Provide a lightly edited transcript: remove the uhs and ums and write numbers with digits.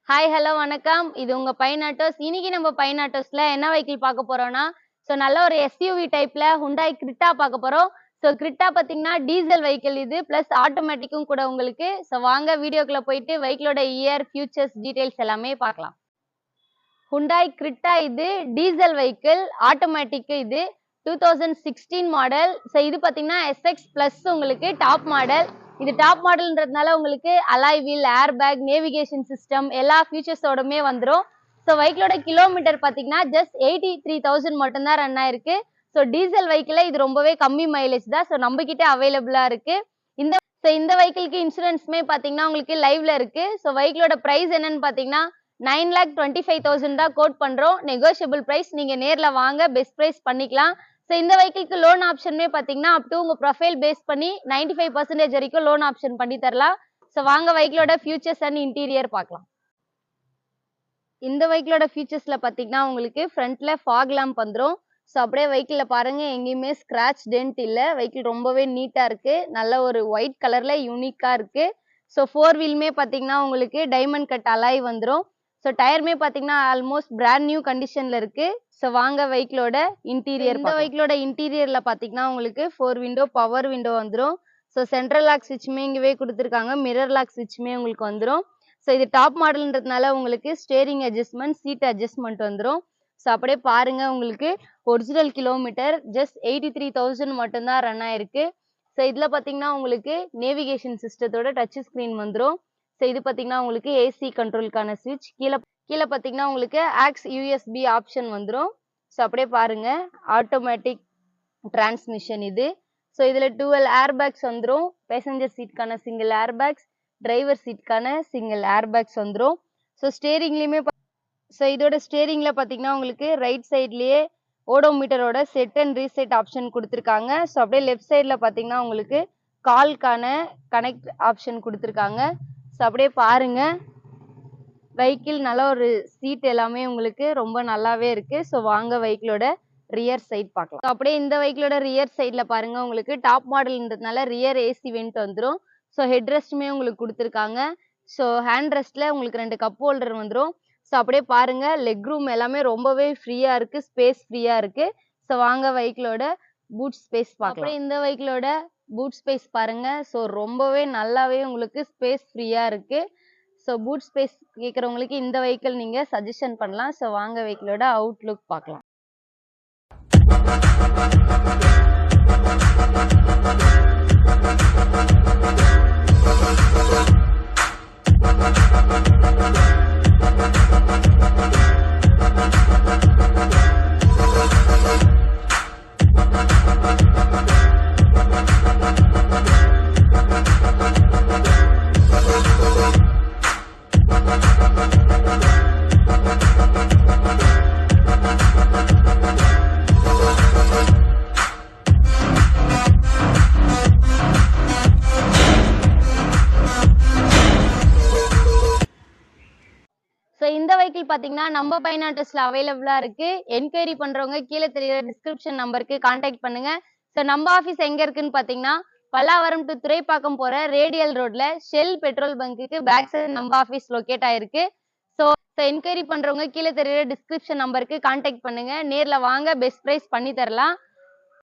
Hi hello வணக்கம். இது உங்க பைன் ஆட்டோஸ். இன்னைக்கு நம்ம பைன் ஆட்டோஸ்ல என்ன வெஹிக்கிள் பார்க்க போறோம்னா, நல்ல ஒரு எஸ்யூவி டைப்ல Hyundai Creta பார்க்க போறோம். Creta பார்த்தீங்கன்னா டீசல் வெஹிக்கிள் இது. பிளஸ் ஆட்டோமேட்டிக்கும் கூட உங்களுக்கு. வாங்க வீடியோக்குள்ள போயிட்டு வெஹிக்கிளோட இயர், ஃபியூச்சர்ஸ் டீடைல்ஸ் எல்லாமே பார்க்கலாம். Hyundai Creta இது டீசல் வெஹிக்கிள், ஆட்டோமேட்டிக் இது. 2016 மாடல். இது பார்த்தீங்கன்னா SX பிளஸ் உங்களுக்கு டாப் மாடல். இது டாப் மாடல்ன்றதுனால உங்களுக்கு alloy wheel, air bag, navigation system எல்லா ஃபீச்சர்ஸோடமே வந்துடும். வெஹிக்கிளோட கிலோமீட்டர் பார்த்தீங்கன்னா ஜஸ்ட் 83,000 மட்டும்தான் ரன் ஆயிருக்கு. டீசல் வெஹிக்கிள் இது ரொம்பவே கம்மி மைலேஜ் தான். நம்ம கிட்ட அவைலபிளா இருக்கு. இந்த வெஹிக்கிளுக்கு இன்சூரன்ஸுமே பார்த்தீங்கன்னா உங்களுக்கு லைவ்ல இருக்கு. வெஹிக்கிளோட பிரைஸ் என்னன்னு பார்த்தீங்கன்னா 9,25,000 தான் கோட் பண்றோம். Negotiable price. நீங்க நேர்ல வாங்க, பெஸ்ட் பிரைஸ் பண்ணிக்கலாம். இந்த வெஹிக்கிளுக்கு லோன் ஆப்ஷனுமே பார்த்தீங்கன்னா அப் டு உங்க ப்ரொஃபைல் பேஸ் பண்ணி 95% வரைக்கும் லோன் ஆப்ஷன் பண்ணி தரலாம். வாங்க வெஹிக்கிளோட ஃபியூச்சர்ஸ் அண்ட் இன்டீரியர் பார்க்கலாம். இந்த வெஹிக்கிளோட ஃபீச்சர்ஸ்ல பார்த்தீங்கன்னா உங்களுக்கு ஃப்ரண்ட்ல ஃபாக் லேம்ப் வந்துடும். அப்படியே வெஹிக்கிள்ல பாருங்க, எங்கேயுமே ஸ்கிராச் டென்ட் இல்ல. வெஹிக்கிள் ரொம்பவே நீட்டா இருக்கு. நல்ல ஒரு ஒயிட் கலர்ல யூனிக்கா இருக்கு. 4 வீலுமே பார்த்தீங்கன்னா உங்களுக்கு டைமண்ட் கட் அலாய் வந்துடும். டயருமே பார்த்தீங்கன்னா ஆல்மோஸ்ட் பிராண்ட் நியூ கண்டிஷன்ல இருக்கு. வாங்க வெஹிக்கிளோட இன்டீரியர். இந்த வெஹிக்கிளோட இன்டீரியர்ல பார்த்தீங்கன்னா உங்களுக்கு 4 விண்டோ பவர் விண்டோ வந்துடும். சென்ட்ரல் லாக் ஸ்விட்சுமே இங்கவே கொடுத்துருக்காங்க. மிரர் லாக் ஸ்விட்சுமே உங்களுக்கு வந்துடும். இது டாப் மாடல்ன்றதுனால உங்களுக்கு ஸ்டேரிங் அட்ஜஸ்ட்மெண்ட், சீட் அட்ஜஸ்ட்மெண்ட் வந்துடும். அப்படியே பாருங்க, உங்களுக்கு ஒரிஜினல் கிலோமீட்டர் ஜஸ்ட் 83,000 மட்டும்தான் ரன் ஆயிருக்கு. இதுல பார்த்தீங்கன்னா உங்களுக்கு நேவிகேஷன் சிஸ்டத்தோட டச் ஸ்கிரீன் வந்துடும். இது பார்த்தீங்கன்னா உங்களுக்கு ஏசி கண்ட்ரோலுக்கான ஸ்விட்ச். கீழே பார்த்தீங்கன்னா உங்களுக்கு ஆக்ஸ் யூஎஸ்பி ஆப்ஷன் வந்துடும். அப்படியே பாருங்க, ஆட்டோமேட்டிக் டிரான்ஸ்மிஷன் இது. இதுல 12 ஏர் பேக்ஸ் வந்துடும். பேசஞ்சர் சீட்கான சிங்கிள் ஏர் பேக்ஸ், டிரைவர் சீட்கான சிங்கிள் ஏர் பேக்ஸ் வந்துடும். ஸ்டேரிங்லயுமே இதோட ஸ்டேரிங்ல பார்த்தீங்கன்னா உங்களுக்கு ரைட் சைட்லயே ஓடோமீட்டரோட செட் அண்ட் ரீசெட் ஆப்ஷன் கொடுத்துருக்காங்க. அப்படியே லெஃப்ட் சைட்ல பார்த்தீங்கன்னா உங்களுக்கு கால்கான கனெக்ட் ஆப்ஷன் கொடுத்துருக்காங்க. அப்படியே பாருங்க, வெஹிக்கிள் நல்ல ஒரு சீட் எல்லாமே உங்களுக்கு ரொம்ப நல்லாவே இருக்கு. வாங்க வெஹிக்கிளோட ரியர் சைட் பார்க்கலாம். அப்படியே இந்த வெஹிக்கிளோட ரியர் சைட்ல பாருங்க, உங்களுக்கு டாப் மாடல்ன்றதுனால ரியர் ஏசி வெண்ட் வந்துடும். ஹெட் ரெஸ்ட்டுமே உங்களுக்கு கொடுத்துருக்காங்க. ஹேண்ட் ரெஸ்ட்ல உங்களுக்கு 2 கப் ஹோல்டர் வந்துடும். அப்படியே பாருங்க, லெக் ரூம் எல்லாமே ரொம்பவே ஃப்ரீயா இருக்கு, ஸ்பேஸ் ஃப்ரீயா இருக்கு. வாங்க வெஹிக்கிளோட பூட் ஸ்பேஸ் பார்க்கலாம். அப்படியே இந்த வெஹிக்கிளோட பூட் ஸ்பேஸ் பாருங்க. ரொம்பவே நல்லாவே உங்களுக்கு ஸ்பேஸ் ஃப்ரீயா இருக்கு. பூட் ஸ்பேஸ் கேட்குறவங்களுக்கு இந்த வெஹிக்கிள் நீங்க சஜஷன் பண்ணலாம். வாங்க வெஹிக்கிளோட அவுட்லுக் பார்க்கலாம். இந்த வெஹிக்கிள் பாத்தீங்கன்னா நம்ம பைன் ஆட்டோஸ்ல அவைலபிளா இருக்கு. என்கொயரி பண்றவங்க கீழே தெரியுற டிஸ்கிரிப்ஷன் நம்பருக்கு கான்டாக்ட் பண்ணுங்க. நம்ம ஆபீஸ் எங்க இருக்குன்னு பாத்தீங்கன்னா பல்லாவரம் டு துறைப்பாக்கம் போற ரேடியல் ரோட்ல ஷெல் பெட்ரோல் பங்குக்கு பேக் சைடு நம்ம ஆபீஸ் லொகேட் ஆயிருக்கு. என்கொயரி பண்றவங்க கீழே தெரியுற டிஸ்கிரிப்ஷன் நம்பருக்கு கான்டாக்ட் பண்ணுங்க. நேர்ல வாங்க, பெஸ்ட் பிரைஸ் பண்ணி தரலாம்.